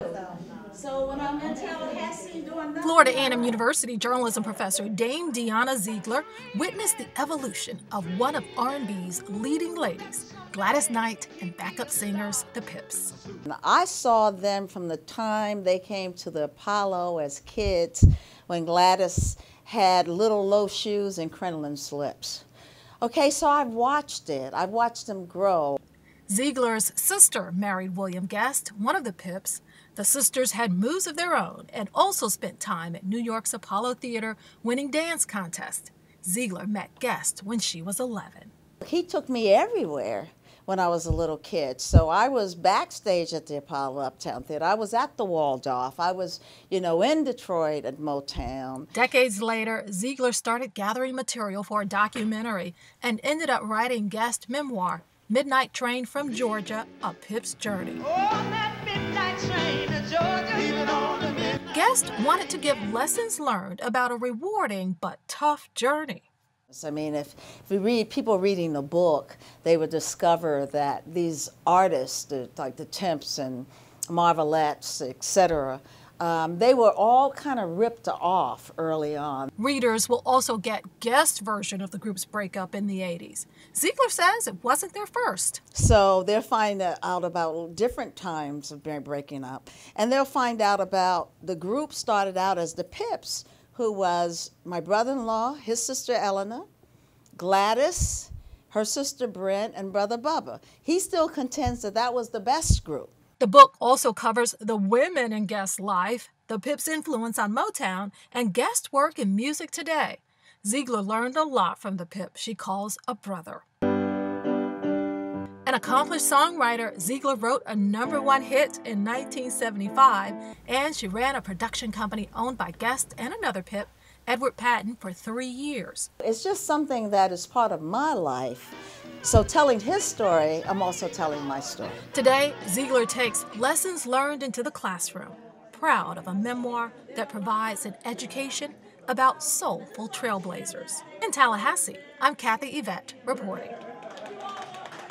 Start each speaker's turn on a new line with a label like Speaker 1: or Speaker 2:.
Speaker 1: So when I'm in Tallahassee doing that,
Speaker 2: Florida A&M University journalism professor Dame Deanna Ziegler witnessed the evolution of one of R&B's leading ladies, Gladys Knight, and backup singers, the Pips.
Speaker 1: I saw them from the time they came to the Apollo as kids, when Gladys had little low shoes and crinoline slips. Okay, so I've watched it. I've watched them grow.
Speaker 2: Ziegler's sister married William Guest, one of the Pips. The sisters had moves of their own and also spent time at New York's Apollo Theater winning dance contests. Ziegler met Guest when she was 11.
Speaker 1: He took me everywhere when I was a little kid. So I was backstage at the Apollo Uptown Theater. I was at the Waldorf. I was, in Detroit at Motown.
Speaker 2: Decades later, Ziegler started gathering material for a documentary and ended up writing Guest's memoir, Midnight Train from Georgia, A Pip's Journey. Guest wanted to give lessons learned about a rewarding but tough journey.
Speaker 1: I mean, if we read people reading the book, they would discover that these artists, like the Temps and Marvelettes, etc., they were all kind of ripped off early on.
Speaker 2: Readers will also get Guest's version of the group's breakup in the 80s. Ziegler says it wasn't their first.
Speaker 1: So they'll find out about different times of breaking up. And they'll find out about the group started out as the Pips, who was my brother-in-law, his sister Eleanor, Gladys, her sister Brent, and brother Bubba. He still contends that that was the best group.
Speaker 2: The book also covers the women in Guest's life, the Pips' influence on Motown, and Guest's work in music today. Ziegler learned a lot from the Pips she calls a brother. An accomplished songwriter, Ziegler wrote a #1 hit in 1975, and she ran a production company owned by Guest and another Pip, Edward Patton, for 3 years.
Speaker 1: It's just something that is part of my life. So telling his story, I'm also telling my story.
Speaker 2: Today, Ziegler takes lessons learned into the classroom, proud of a memoir that provides an education about soulful trailblazers. In Tallahassee, I'm Kathy Yvette reporting.